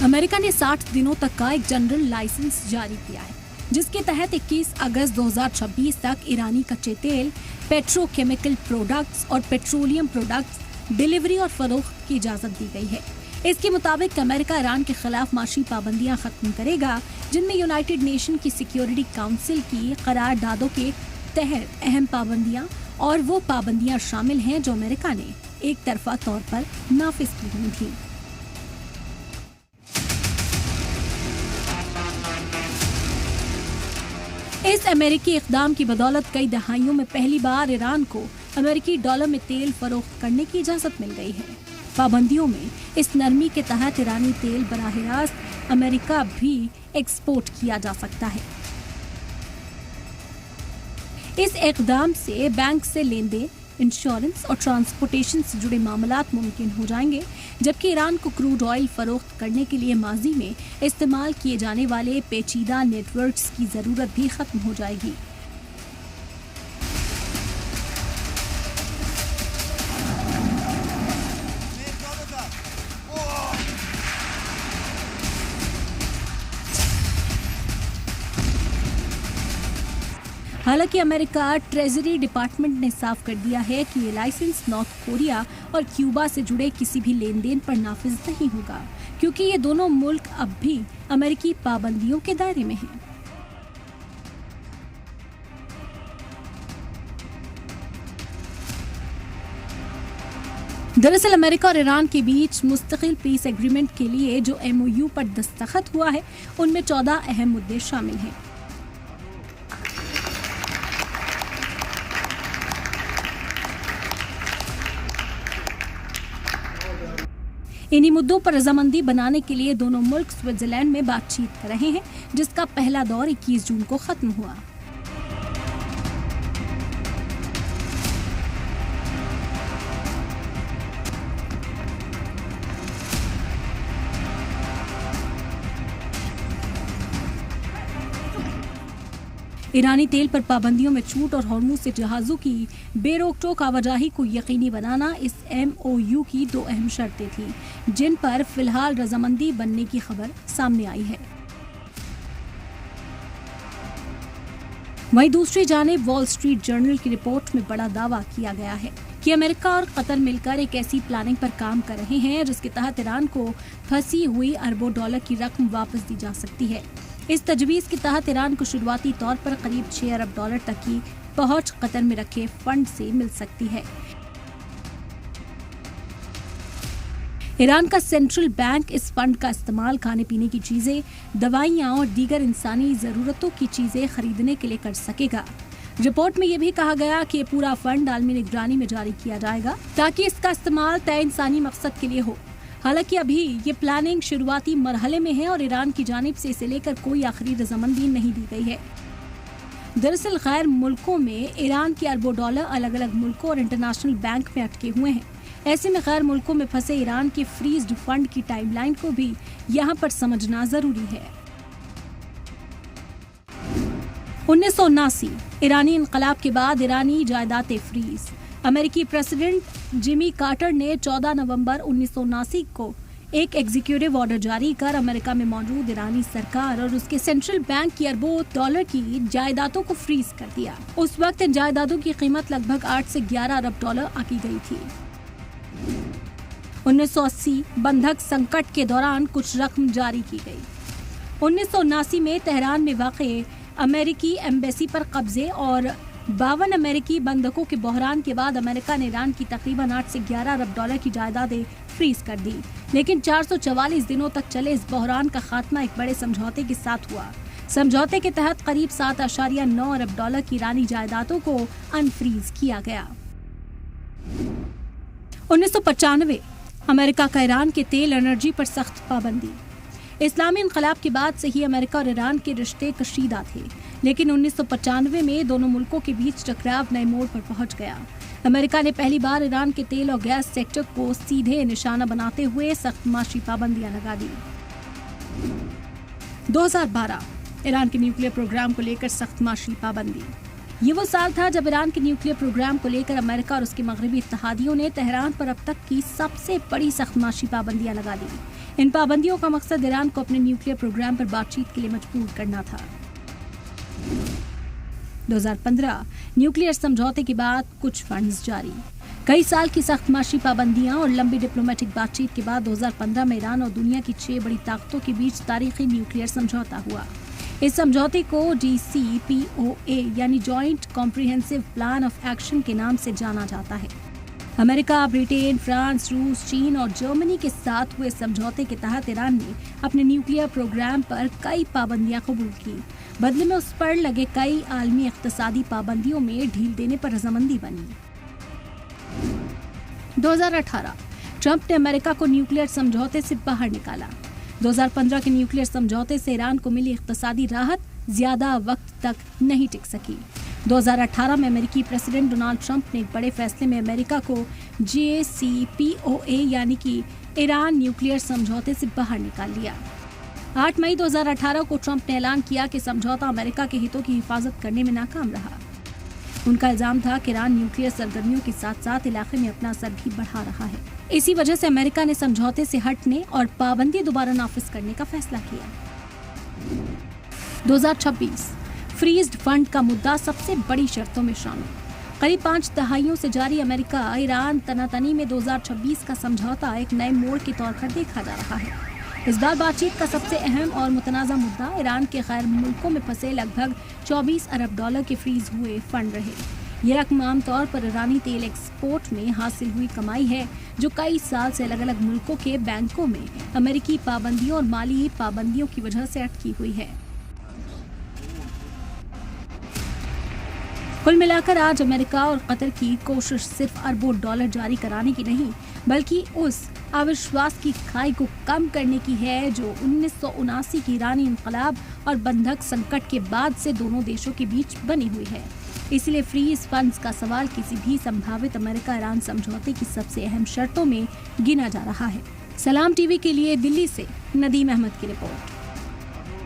America ने 60 दिनों तक का एक जनरल लाइसेंस जारी किया है, जिसके तहत 21 अगस्त 2026 तक ईरानी कच्चे तेल, पेट्रोकेमिकल प्रोडक्ट्स और पेट्रोलियम प्रोडक्ट्स डिलीवरी और फरोख्त की इजाजत दी गई है। इसके मुताबिक अमेरिका ईरान के खिलाफ माशी पाबंदियां खत्म करेगा, जिनमें यूनाइटेड नेशन की सिक्योरिटी काउंसिल की करारदादों के तहत अहम पाबंदियां और वो पाबंदियां शामिल हैं जो अमेरिका ने एक तरफा तौर पर नाफिज की हुई थी। इस अमेरिकी इक़दाम की बदौलत कई दहाइयों में पहली बार ईरान को अमेरिकी डॉलर में तेल फरोख्त करने की इजाजत मिल गई है। पाबंदियों में इस नरमी के तहत ईरानी तेल बराह रास्त अमेरिका भी एक्सपोर्ट किया जा सकता है। इस इक़दाम से बैंक से लेन देन, इंश्योरेंस और ट्रांसपोर्टेशन से जुड़े मामलात मुमकिन हो जाएंगे, जबकि ईरान को क्रूड ऑयल फरोख्त करने के लिए माजी में इस्तेमाल किए जाने वाले पेचीदा नेटवर्क्स की जरूरत भी खत्म हो जाएगी। हालांकि अमेरिका ट्रेजरी डिपार्टमेंट ने साफ कर दिया है कि ये लाइसेंस नॉर्थ कोरिया और क्यूबा से जुड़े किसी भी लेन देन पर नाफिज नहीं होगा, क्योंकि ये दोनों मुल्क अब भी अमेरिकी पाबंदियों के दायरे में हैं। दरअसल अमेरिका और ईरान के बीच मुस्तकिल पीस एग्रीमेंट के लिए जो MOU पर दस्तखत हुआ है, उनमें 14 अहम मुद्दे शामिल हैं। इन्हीं मुद्दों पर रजामंदी बनाने के लिए दोनों मुल्क स्विट्जरलैंड में बातचीत कर रहे हैं, जिसका पहला दौर 21 जून को खत्म हुआ। ईरानी तेल पर पाबंदियों में छूट और हॉर्मुज़ से जहाज़ों की बेरोक-टोक आवाजाही को यकीनी बनाना इस MOU की 2 अहम शर्तें थीं, जिन पर फिलहाल रजामंदी बनने की खबर सामने आई है। वहीं दूसरी जानिब वॉल स्ट्रीट जर्नल की रिपोर्ट में बड़ा दावा किया गया है कि अमेरिका और कतर मिलकर एक ऐसी प्लानिंग पर काम कर रहे हैं जिसके तहत ईरान को फंसी हुई अरबों डॉलर की रकम वापस दी जा सकती है। इस तजवीज के तहत ईरान को शुरुआती तौर पर करीब 6 अरब डॉलर तक की पहुंच कतर में रखे फंड से मिल सकती है। ईरान का सेंट्रल बैंक इस फंड का इस्तेमाल खाने पीने की चीजें, दवाइयां और दीगर इंसानी जरूरतों की चीजें खरीदने के लिए कर सकेगा। रिपोर्ट में यह भी कहा गया कि ये पूरा फंड आलमी निगरानी में जारी किया जाएगा ताकि इसका इस्तेमाल तय इंसानी मकसद के लिए हो। हालांकि अभी ये प्लानिंग शुरुआती मरहले में है और ईरान की जानिब से इसे लेकर कोई आखिरी रजामंदी नहीं दी गई है। दरअसल गैर मुल्कों में ईरान के अरबों डॉलर अलग अलग मुल्कों और इंटरनेशनल बैंक में अटके हुए हैं। ऐसे में गैर मुल्कों में फंसे ईरान के फ्रीज्ड फंड की टाइमलाइन को भी यहाँ पर समझना जरूरी है। 1979 ईरानी इनकलाब के बाद ईरानी जायदादें फ्रीज। अमेरिकी प्रेसिडेंट जिमी कार्टर ने 14 नवंबर 1979 को एक एग्जीक्यूटिव ऑर्डर जारी कर अमेरिका में मौजूद ईरानी सरकार और उसके सेंट्रल बैंक की अरबों डॉलर की जायदादों को फ्रीज कर दिया। उस वक्त इन जायदादों की कीमत लगभग 8 से 11 अरब डॉलर आकी गई थी। 1980 बंधक संकट के दौरान कुछ रकम जारी की गई। 1979 में तेहरान में वाक़े अमेरिकी एम्बेसी पर कब्जे और 52 अमेरिकी बंधकों के बहरान के बाद अमेरिका ने ईरान की तकरीबन 8 से 11 अरब डॉलर की जायदादें फ्रीज कर दी। लेकिन 444 दिनों तक चले इस बहरान का खात्मा एक बड़े समझौते के साथ हुआ। समझौते के तहत करीब 7.9 अरब डॉलर की ईरानी जायदादों को अनफ्रीज किया गया। 1995 अमेरिका का ईरान के तेल एनर्जी पर सख्त पाबंदी। इस्लामी इनकलाब के बाद से ही अमेरिका और ईरान के रिश्ते कशीदा थे, लेकिन 1995 में दोनों मुल्कों के बीच टकराव नए मोड़ पर पहुंच गया। अमेरिका ने पहली बार ईरान के तेल और गैस सेक्टर को सीधे निशाना बनाते हुए सख्त माशी पाबंदियां लगा दी। 2012 ईरान के न्यूक्लियर प्रोग्राम को लेकर सख्त माशी पाबंदी। ये वो साल था जब ईरान के न्यूक्लियर प्रोग्राम को लेकर अमेरिका और उसके मगरबी इत्तेहादियों ने तेहरान पर अब तक की सबसे बड़ी सख्त माशी पाबंदियां लगा दी। इन पाबंदियों का मकसद ईरान को अपने न्यूक्लियर प्रोग्राम पर बातचीत के लिए मजबूर करना था। 2015 न्यूक्लियर समझौते के बाद कुछ फंड्स जारी। कई साल की सख्त माशी पाबंदियां और लंबी डिप्लोमेटिक बातचीत के बाद 2015 में ईरान और दुनिया की 6 बड़ी ताकतों के बीच तारीखी न्यूक्लियर समझौता हुआ। इस समझौते को JCPOA यानी joint comprehensive plan of action के नाम से जाना जाता है। अमेरिका, ब्रिटेन, फ्रांस, रूस, चीन और जर्मनी के साथ हुए समझौते के तहत ईरान ने अपने न्यूक्लियर प्रोग्राम पर कई पाबंदियां कबूल की। बदले में उस पर लगे कई आलमी इक्तसादी पाबंदियों में ढील देने पर रजामंदी बनी। 2018 ट्रंप ने अमेरिका को न्यूक्लियर समझौते से बाहर निकाला। 2015 के न्यूक्लियर समझौते से ईरान को मिली इक्तसादी राहत ज्यादा वक्त तक नहीं टिक सकी। 2018 में अमेरिकी प्रेसिडेंट डोनाल्ड ट्रंप ने एक बड़े फैसले में अमेरिका को JCPOA यानी कि ईरान न्यूक्लियर समझौते से बाहर निकाल लिया। 8 मई 2018 को ट्रंप ने ऐलान किया कि समझौता अमेरिका के हितों की हिफाजत करने में नाकाम रहा। उनका इल्जाम था कि ईरान न्यूक्लियर सरगर्मियों के साथ साथ इलाके में अपना असर भी बढ़ा रहा है। इसी वजह से अमेरिका ने समझौते से हटने और पाबंदी दोबारा नाफिज करने का फैसला किया। 2026 फ्रीज्ड फंड का मुद्दा सबसे बड़ी शर्तों में शामिल। करीब 5 दहाइयों से जारी अमेरिका ईरान तनातनी में 2026 का समझौता एक नए मोड़ के तौर पर देखा जा रहा है। इस बार बातचीत का सबसे अहम और मुतनाज़ा मुद्दा ईरान के गैर मुल्कों में फंसे लगभग 24 अरब डॉलर के फ्रीज हुए फंड रहे। ये रकम आमतौर पर ईरानी तेल एक्सपोर्ट में हासिल हुई कमाई है, जो कई साल से अलग अलग मुल्कों के बैंकों में अमेरिकी पाबंदियों और माली पाबंदियों की वजह से अटकी हुई है। कुल मिलाकर आज अमेरिका और कतर की कोशिश सिर्फ अरबों डॉलर जारी कराने की नहीं, बल्कि उस अविश्वास की खाई को कम करने की है जो 1979 की ईरानी इनकलाब और बंधक संकट के बाद से दोनों देशों के बीच बनी हुई है। इसलिए फ्रीज फंड्स का सवाल किसी भी संभावित अमेरिका ईरान समझौते की सबसे अहम शर्तों में गिना जा रहा है। सलाम टीवी के लिए दिल्ली से नदीम अहमद की रिपोर्ट।